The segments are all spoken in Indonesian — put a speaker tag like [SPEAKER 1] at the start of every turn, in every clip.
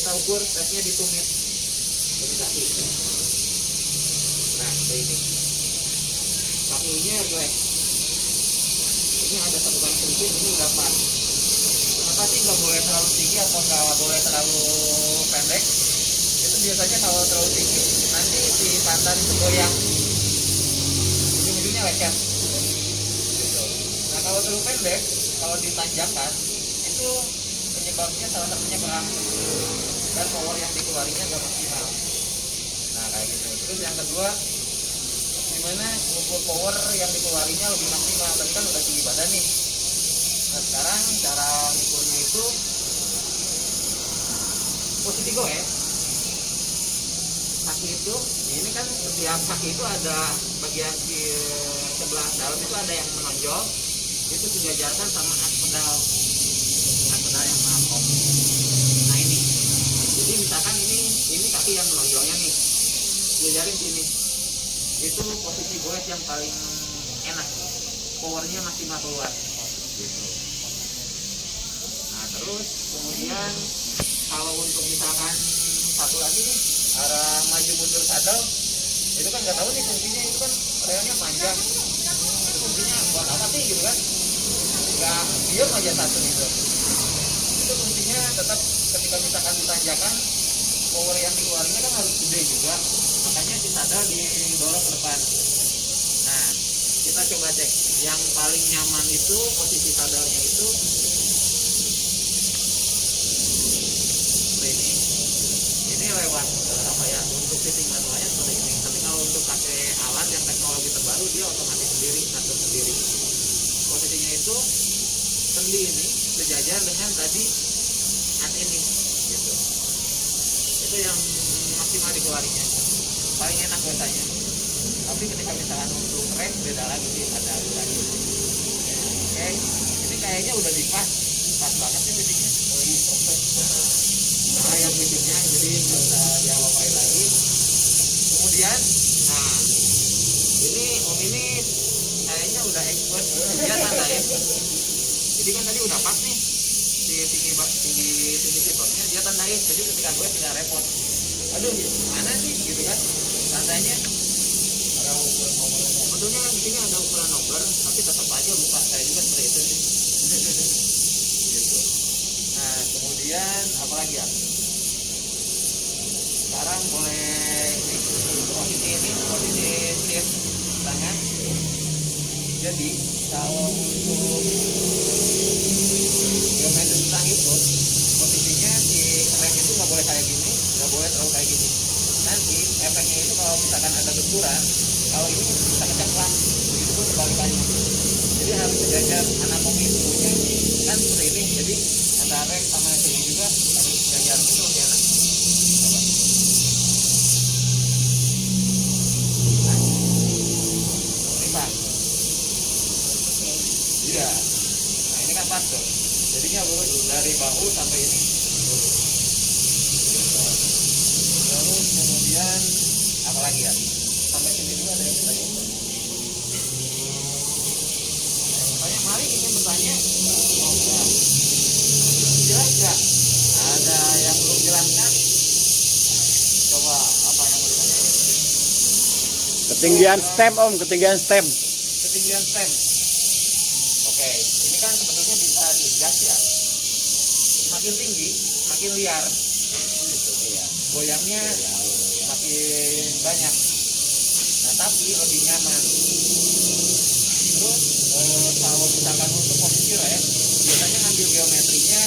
[SPEAKER 1] kita ukur stresnya di tumit. Jadi kaki. Nah, ini. Kakinya relax. Ini ada satuan sedikit, ini udah pas. Kenapa sih nggak boleh terlalu tinggi atau nggak boleh terlalu pendek? Itu biasanya kalau terlalu tinggi nanti si pantat itu goyang, ujung-ujungnya lecet. Gitu. Nah kalau terlalu pendek, kalau ditanjakan itu penyebabnya salah satunya berat dan power yang dikeluarinya nggak maksimal. Nah kayak gitu. Terus yang kedua, gimana ukur power yang dikeluarinya lebih maksimal? Tadi kan udah tinggi badan nih. Nah sekarang cara ngukurnya itu posisi goes. Kaki itu, ini kan setiap kaki itu ada bagian di sebelah dalam itu ada yang menonjol, itu dijajarkan sama as pedal yang makom. Nah ini, jadi misalkan ini kaki yang menonjolnya nih, diajarin sini, itu posisi goes yang paling enak, powernya maksimal keluar. Gitu. Nah terus kemudian kalau untuk misalkan satu lagi nih, arah maju mundur sadel, itu kan nggak tahu nih fungsinya, itu kan relnya panjang, itu fungsinya buat apa sih gitu kan? Nggak diem aja satu gitu. Itu fungsinya tetap ketika misalkan ditanjakan, power yang dikeluarnya kan harus gede juga, makanya si sadel didorong ke depan. Nah kita coba cek yang paling nyaman itu posisi sadelnya itu ini lewat apa ya, untuk fitting manualnya seperti ini. Tapi kalau untuk pakai alat yang teknologi terbaru, dia otomatis sendiri, ngatur sendiri. Posisinya itu sendi ini sejajar dengan tadi as ini, gitu. Itu yang maksimal dikeluarinya, paling enak biasanya. Tapi ketika misalkan untuk rem beda lagi sih, ada lagi. Oke, ini kayaknya udah pas banget nih fittingnya. Oh ini proses. Nah yang fittingnya jadi nggak usah diapa-apain lagi. Kemudian, nah ini om ini kayaknya udah expert, dia tandain. Jadi kan tadi udah pas nih si tinggi sipotnya, dia tandain. Jadi ketika gue tidak repot, aduh mana sih gitu kan tandanya. Sebetulnya di sini ada ukuran nomor, tapi tetap aja lupa, saya juga seperti itu sih. Gitu. Nah kemudian apa lagi ya? Sekarang boleh ini posisi slip tangan. Jadi kalau untuk geometri tentang itu posisinya si rem itu nggak boleh kayak gini, nggak boleh terlalu kayak gini. Nanti efeknya itu kalau misalkan ada benturan, kalau ini bisa kecengklang, begitu pun kebalikannya. Jadi harus sejajar anatomi tubuhnya kan seperti ini. Jadi antara rem sama sini juga harus sejajar, itu lebih enak. Iya, nah ini kan pas tuh, jadinya lurus dari bahu sampai ini lurus. Terus kemudian apa lagi ya? Sampai sini juga ada yang bertanya. Banyak mari ingin bertanya. Oh enggak. Jelas nggak? Ada yang belum jelas kan? Coba apa yang mau ditanya?
[SPEAKER 2] Ketinggian stem om, ketinggian stem.
[SPEAKER 1] Ketinggian stem. Oke, ini kan sebetulnya bisa diadjust ya. Semakin tinggi, semakin liar. Gitu. Iya. Goyangnya makin banyak. Nah, tapi lebih nyaman. Terus kalau misalkan untuk posisi rem, biasanya ngambil geometrinya,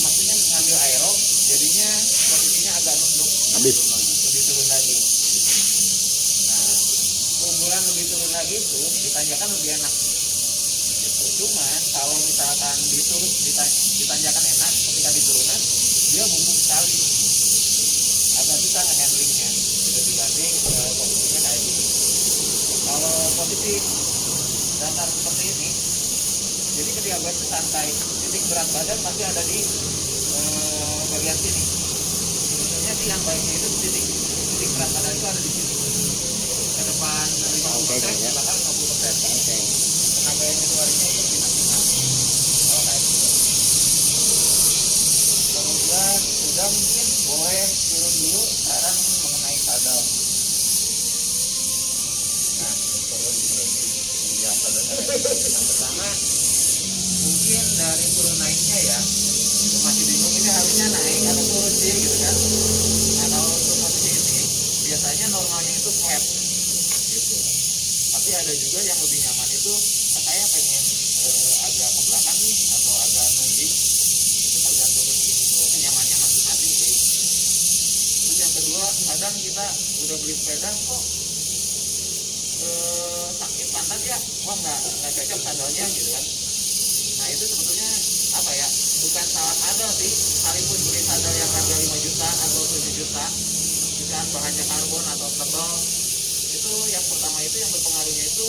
[SPEAKER 1] maksudnya ngambil aero, jadinya posisinya agak nunduk.
[SPEAKER 2] Habis.
[SPEAKER 1] Lebih turun lagi. Nah, keunggulan lebih turun lagi itu ditanjakan lebih enak. Cuman kalau misalkan ditanjakan enak, ketika diturunan dia bungkuk sekali, agak susah nge-handlingnya gitu dibanding posisinya kayak gini. Kalau posisi datar seperti ini, jadi ketika gue santai, titik berat badan pasti ada di bagian sini. Sebetulnya sih yang baiknya itu titik berat badan itu ada di sini, ke depan 50%, bahkan 50%. Tenaga yang dikeluarinnya itu lebih maksimal. Kalau kayak gitu. Kemudian sudah mungkin boleh turun dulu sekarang mengenai saddle. Nah, yang pertama mungkin dari turun naiknya ya, untuk masih bingung ini harusnya naik atau turun sih gitu kan. Nah kalau untuk posisi ini biasanya normalnya itu flat gitu, tapi ada juga yang lebih nyaman itu saya pengen agak ke belakang nih atau agak nungging, itu tergantung kenyamannya masing-masing sih. Terus yang kedua, kadang kita udah beli sepeda kok sakit pantat ya, wah nggak cocok sandalnya gitu kan. Nah itu sebetulnya apa ya, bukan salah sandal sih, sekalipun beli sandal yang harga 5 juta atau 7 juta misalkan bahannya karbon atau tebal, itu yang pertama itu yang berpengaruhnya itu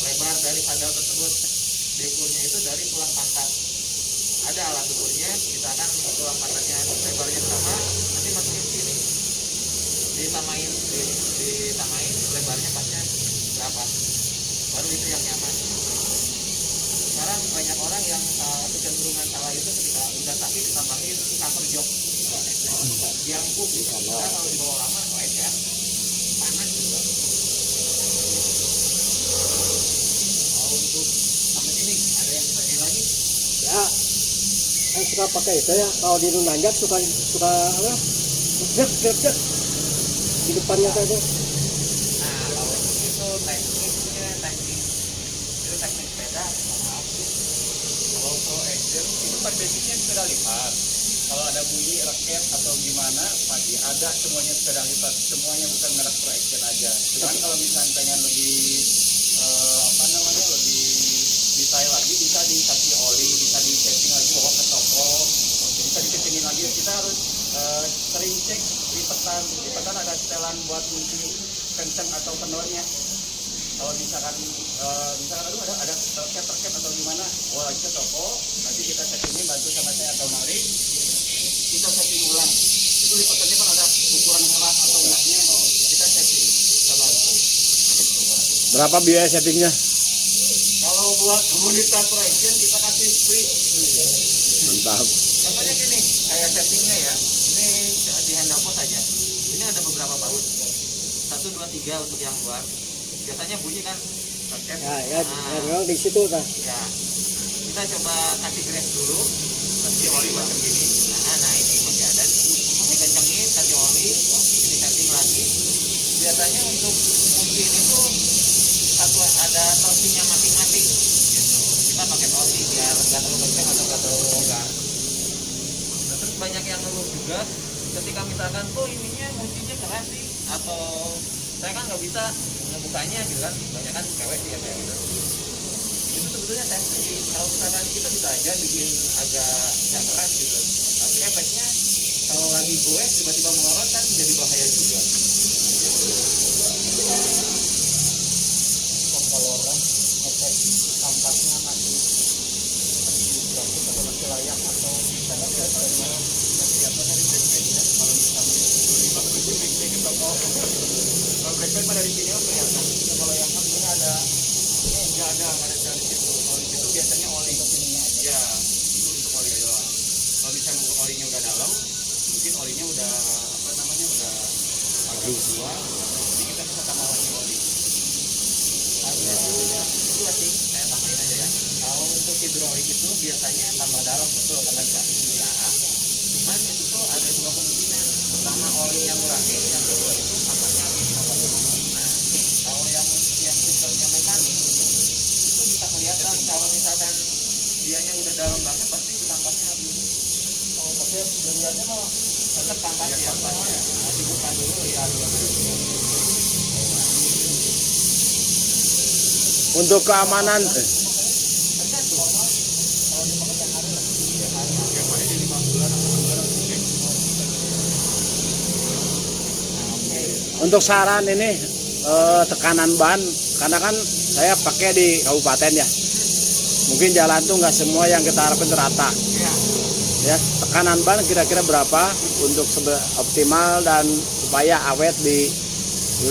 [SPEAKER 1] lebar dari sandal tersebut. Diukurnya itu dari tulang pantat, ada alat ukurnya, misalkan tulang pantatnya lebarnya sama, nanti masukin sini disamain lebarnya pasnya berapa, baru itu yang nyaman. Sekarang banyak orang yang kecenderungan salah itu ketika udah sakit ditambahin cover jok yang empuk gitu. Karena kalau dibawa lama lecet, panas juga. Kalau untuk sampai sini ada yang bertanya lagi?
[SPEAKER 2] Ya, saya suka pakai itu ya. Kalau di nanjak suka apa? Jek di depannya saja.
[SPEAKER 1] Nah kalau itu teknik sepeda, maaf sih.
[SPEAKER 3] Kalau pro action itu kan basicnya sepeda lipat. Kalau ada bunyi raket atau gimana pasti ada semuanya sepeda lipat. Semuanya bukan merek pro action aja. Cuman kalau misalnya pengen lebih lebih detail lagi, bisa dikasih oli, bisa di setting lagi, bawa ke toko, bisa dikecilin lagi. Kita harus sering cek lipetan ada setelan buat kunci kenceng atau kendornya. Kalau misalkan aduh ada terket atau gimana, lagi ke toko, nanti kita settingin, bantu sama saya atau Malik, kita setting ulang. Itu lipatannya kan ada ukuran keras atau enggaknya, kita setting, kita bantu.
[SPEAKER 2] Berapa biaya settingnya?
[SPEAKER 1] Kalau buat komunitas projection kita kasih free.
[SPEAKER 2] Mantap.
[SPEAKER 1] Contohnya gini, kayak settingnya ya, ini di handphone saja. Ini ada beberapa baut, 1, 2, 3 untuk yang luar. Biasanya bunyi kan raket.
[SPEAKER 2] Ya, memang di situ kan.
[SPEAKER 1] Ya, kita coba kasih grease dulu, kasih oli macam gini. Nah ini masih ada nih. Dikencengin, kasih oli, ini setting lagi. Biasanya untuk kunci ini tuh ada torsinya masing-masing. Gitu. Kita pakai torsi biar nggak terlalu kencang atau nggak terlalu longgar. Terus banyak yang ngeluh juga, ketika misalkan tuh ininya kuncinya keras sih, atau saya kan nggak bisa ngebukanya gitu kan, banyak kan cewek sih ya kayak gitu. Itu sebetulnya teknik, kalau misalkan kita bisa aja bikin agak nggak keras gitu, tapi efeknya kalau lagi gue tiba-tiba melorot kan jadi bahaya juga. Kalau orang efek tampaknya masih bagus atau masih layak atau misalnya dari mana siapa dari backpacknya kalau misalnya di toko. Kalau backpack pada di sini kelihatan. Kalau yang kan ini ada nggak ada di situ. Kalau di situ biasanya oli kesininya aja. Ya, itu untuk oli doang. Kalau misalnya olinya udah dalam, mungkin olinya udah udah agak tua. Jadi kita bisa tambah lagi oli. Ada dua sih, saya tambahin aja ya. Kalau untuk hidrolik itu biasanya tambah dalam, betul kata Kak. Ya, cuman itu tuh ada dua kemungkinan. Pertama oli yang ngurangin, yang kedua itu tambahnya habis. Nah, kalau yang sistemnya mekanik itu bisa kelihatan kalau misalkan dianya udah dalam banget pasti tampaknya habis. Oh, tapi dilihatnya mau tetap tampaknya ya, tampaknya. Nah, dibuka dulu ya.
[SPEAKER 2] Untuk keamanan untuk saran ini tekanan ban, karena kan saya pakai di kabupaten ya, mungkin jalan tuh nggak semua yang kita harapkan rata ya. Tekanan ban kira-kira berapa untuk optimal dan supaya awet di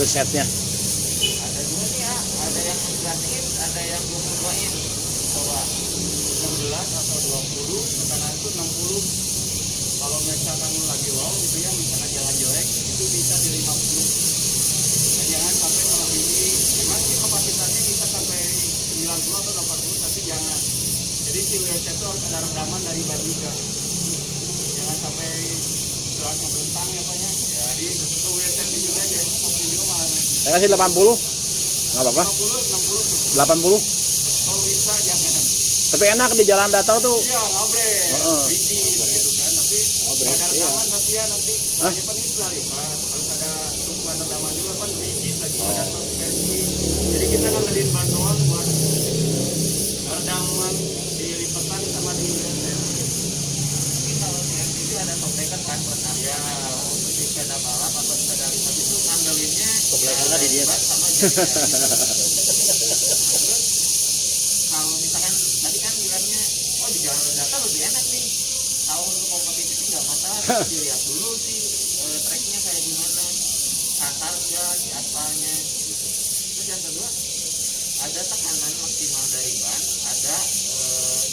[SPEAKER 2] setnya?
[SPEAKER 1] Ada dua nih ya, ada yang 11 in, ada yang 22 in. Coba 16 atau 20, tekanan itu 60.
[SPEAKER 3] kalau misalkan lagi low gitu ya, misalkan jalan jelek itu bisa di 50. Dan jangan sampai melebihi, memang sih kapasitasnya bisa sampai 90 atau 80, tapi jangan. Jadi si wheelset itu harus ada redaman dari ban juga, jangan sampai gelasnya bentang ya Pak ya. Jadi itu wheelset juga aja, mobil juga malah
[SPEAKER 2] Saya kasih 80. Nggak apa-apa.
[SPEAKER 3] 50, 60
[SPEAKER 2] 80.
[SPEAKER 3] kalau bisa jangan.
[SPEAKER 2] Tapi enak di jalan datar tuh.
[SPEAKER 3] Iya ngobrol,
[SPEAKER 2] Heeh.
[SPEAKER 3] licin gitu kan, tapi ada rekaman tapi ya nanti
[SPEAKER 2] Hah?
[SPEAKER 3] kan itu lah harus ada tumpuan rekaman juga kan licin lagi ada versi. Jadi kita kan ngediin ban doang buat rekaman di lipatan sama di
[SPEAKER 1] Mungkin kalau di MTB ada toplekan kan pertama.
[SPEAKER 3] ya
[SPEAKER 1] Untuk di sepeda balap atau sepeda lipat itu ngandelinnya
[SPEAKER 2] Toplekannya di dia.
[SPEAKER 1] ban sama jadinya. Kalau misalkan tadi kan bilangnya, oh di jalan datar lebih enak nih. Kalau untuk kompetisi sih nggak masalah, tapi dilihat dulu sih treknya kayak gimana, kasar nggak si aspalnya gitu. Terus yang kedua, ada tekanan maksimal dari ban, ada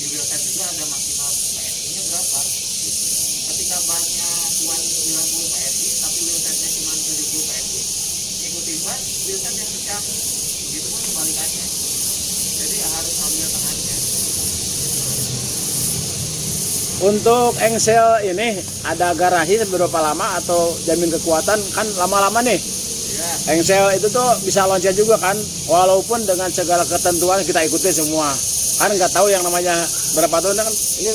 [SPEAKER 1] di wheelset juga ada maksimal PSI-nya berapa. Gitu. Ketika bannya kuat 90 PSI, tapi wheelsetnya cuma 70 PSI, ikuti ban, wheelset yang kencang. Begitu pun kebalikannya. Jadi ya harus ambil tengahnya.
[SPEAKER 2] Untuk engsel ini ada garansi seberapa lama atau jamin kekuatan kan lama-lama nih.
[SPEAKER 3] ya
[SPEAKER 2] Engsel itu tuh bisa loncat juga kan, walaupun dengan segala ketentuan kita ikuti semua. Kan nggak tahu yang namanya berapa tahun kan ini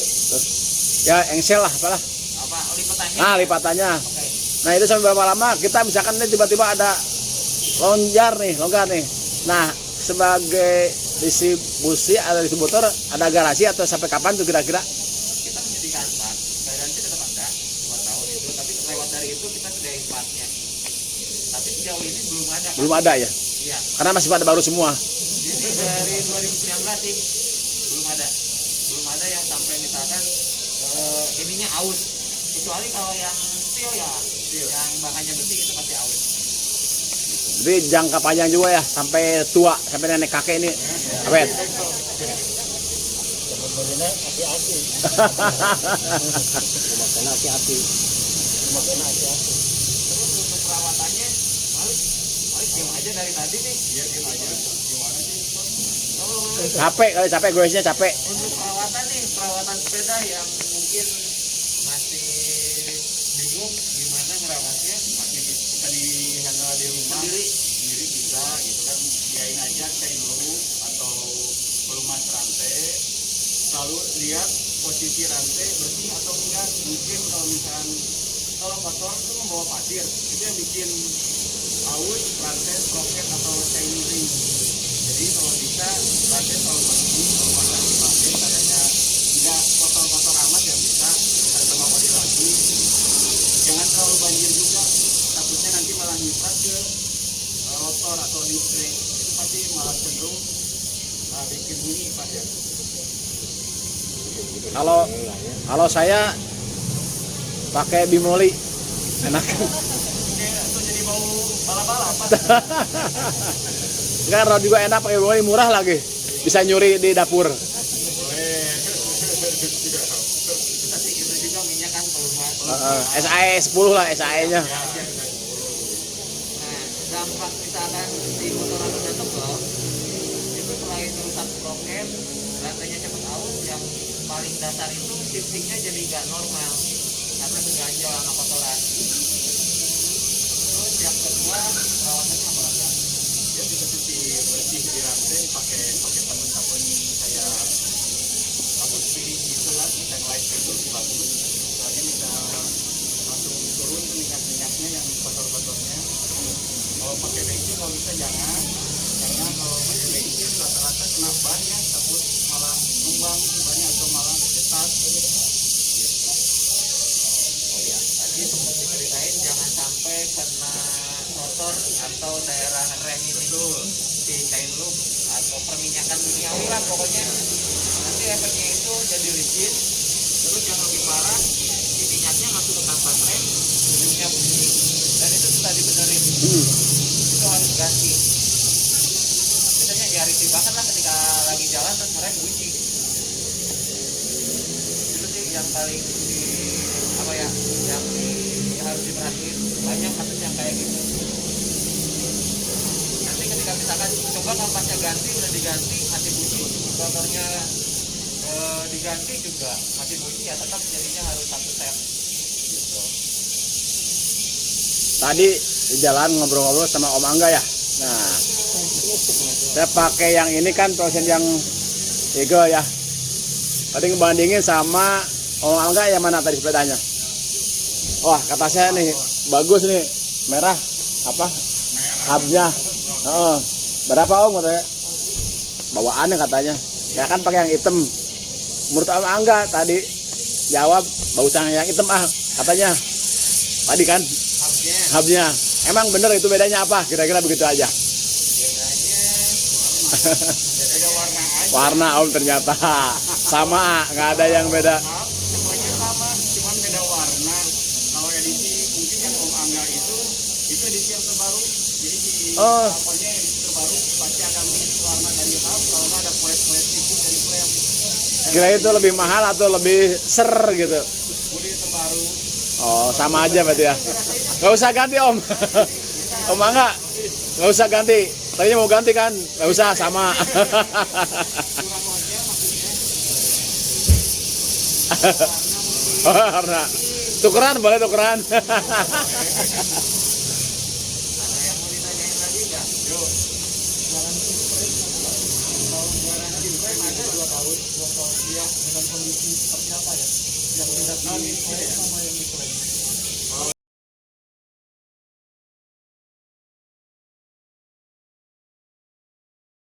[SPEAKER 2] ya engsel lah apalah.
[SPEAKER 1] Apa lipatannya?
[SPEAKER 2] Nah lipatannya.
[SPEAKER 1] Oke.
[SPEAKER 2] Nah itu sampai berapa lama kita misalkan ini tiba-tiba ada longgar nih. Nah sebagai distribusi atau distributor ada garansi atau sampai kapan tuh kira-kira?
[SPEAKER 1] Kita menyediakan part, garansi tetap ada 2 tahun itu, tapi lewat dari itu kita sediain partnya. Tapi sejauh ini belum ada. Pak.
[SPEAKER 2] Belum ada ya,
[SPEAKER 1] Iya.
[SPEAKER 2] karena masih pada baru semua.
[SPEAKER 1] Jadi dari 2019 sih belum ada yang sampai misalkan ininya aus. Kecuali kalau yang steel ya, yang bahannya besi itu pasti aus.
[SPEAKER 2] Jadi jangka panjang juga ya, sampai tua, sampai nenek kakek ini. Awet.
[SPEAKER 1] Terus untuk perawatannya, Malik diem aja dari tadi nih.
[SPEAKER 3] iya diam aja gimana sih.
[SPEAKER 1] Kalau
[SPEAKER 2] Capek goesnya capek.
[SPEAKER 1] untuk perawatan nih, perawatan sepeda yang mungkin masih bingung gimana merawatnya,
[SPEAKER 3] Masih bisa dihandle di rumah
[SPEAKER 1] sendiri
[SPEAKER 3] bisa gitu kan, biayain aja chain dulu atau pelumas rantai, selalu lihat posisi rantai bersih atau enggak. Mungkin kalau misalkan kalau kotor itu membawa pasir, itu yang bikin aus rantai, sprocket atau chain ring. Jadi kalau bisa rantai selalu bersih, kalau pasang rantai kayaknya enggak kotor-kotor amat ya bisa sama body lagi. Jangan terlalu banjir juga, takutnya nanti malah nyiprat ke rotor atau disc brake, itu pasti malah cenderung bikin bunyi Pak ya.
[SPEAKER 2] Kalau saya pakai bimoli enak.
[SPEAKER 3] Oke, itu jadi bau balap-balap Pak.
[SPEAKER 2] Sekarang juga enak pakai bimoli, murah lagi, bisa nyuri di dapur.
[SPEAKER 3] Boleh.
[SPEAKER 1] kita sih itu juga minyak kan pelumas.
[SPEAKER 2] SAE 10 lah SAE-nya.
[SPEAKER 1] Nah, dampak misalkan si motor udah tebal, itu selain rusak sprocket, rantainya cepet aus, yang paling dasar itu shiftingnya jadi nggak normal karena keganjal sama kotoran. Terus yang kedua perawatannya apa lagi?
[SPEAKER 3] Ya bisa cuci bersih di rantai pakai sabun kayak sabun piring gitu lah, yang light itu bagus. Soalnya bisa langsung turun minyak-minyaknya yang kotor-kotornya. Kalau pakai bensin kalau bisa jangan, karena kalau pakai bensin rata-rata kena ban ya, takut malah tumbang bannya atau malah cetak.
[SPEAKER 1] Oh ya, tadi sempat diceritain jangan sampai kena motor atau daerah rem ini dulu, si chain loop atau perminyakan duniawi lah pokoknya. Nanti efeknya itu jadi licin. Terus yang lebih parah, si minyaknya masuk ke kampas rem, ujungnya bunyi, dan itu susah dibenerin. Itu harus ganti. Biasanya ya risih banget lah ketika lagi jalan terus ngerem bunyi. Itu sih yang paling di apa ya harus diperhatiin. Banyak kasus yang kayak gitu. Nanti ketika misalkan coba kalau pasnya ganti udah diganti masih bunyi, motornya diganti juga masih bunyi, ya tetap jadinya harus satu set gitu.
[SPEAKER 2] Tadi di jalan ngobrol-ngobrol sama Om Angga ya. Nah, saya pakai yang ini kan Torsen yang Eagle ya. Tadi ngebandingin sama Om Angga yang mana tadi sepedanya. Wah, kata saya nih bagus nih, merah apa? Hubnya. Heeh. Berapa Om katanya? Bawaannya katanya. Ya kan pakai yang hitam. Menurut Om Angga tadi jawab bagusan yang hitam katanya. Tadi kan hubnya. Emang bener itu bedanya apa? Kira-kira begitu aja.
[SPEAKER 3] Beda warna aja.
[SPEAKER 2] Warna Om ternyata sama, nggak ada yang beda.
[SPEAKER 3] Semuanya sama, cuman beda warna. Kalau edisi mungkin yang Om Angga itu edisi yang terbaru. Jadi di pokoknya edisi terbaru pasti akan warna dari hub. Kalau nggak ada polet-polet tipis dari frame.
[SPEAKER 2] Kira itu lebih mahal atau lebih ser gitu?
[SPEAKER 3] Bodi terbaru.
[SPEAKER 2] Oh, sama aja berarti ya. Nggak usah ganti Om. Om Angga, nggak usah ganti. Tadinya mau ganti kan? Nggak usah, sama. Warna. Tukeran, boleh tukeran.
[SPEAKER 1] Ada yang mau ditanyain lagi nggak? Yuk. Garansi frame ada 2 tahun. Iya, dengan kondisi seperti apa ya? Yang tidak sama yang di frame.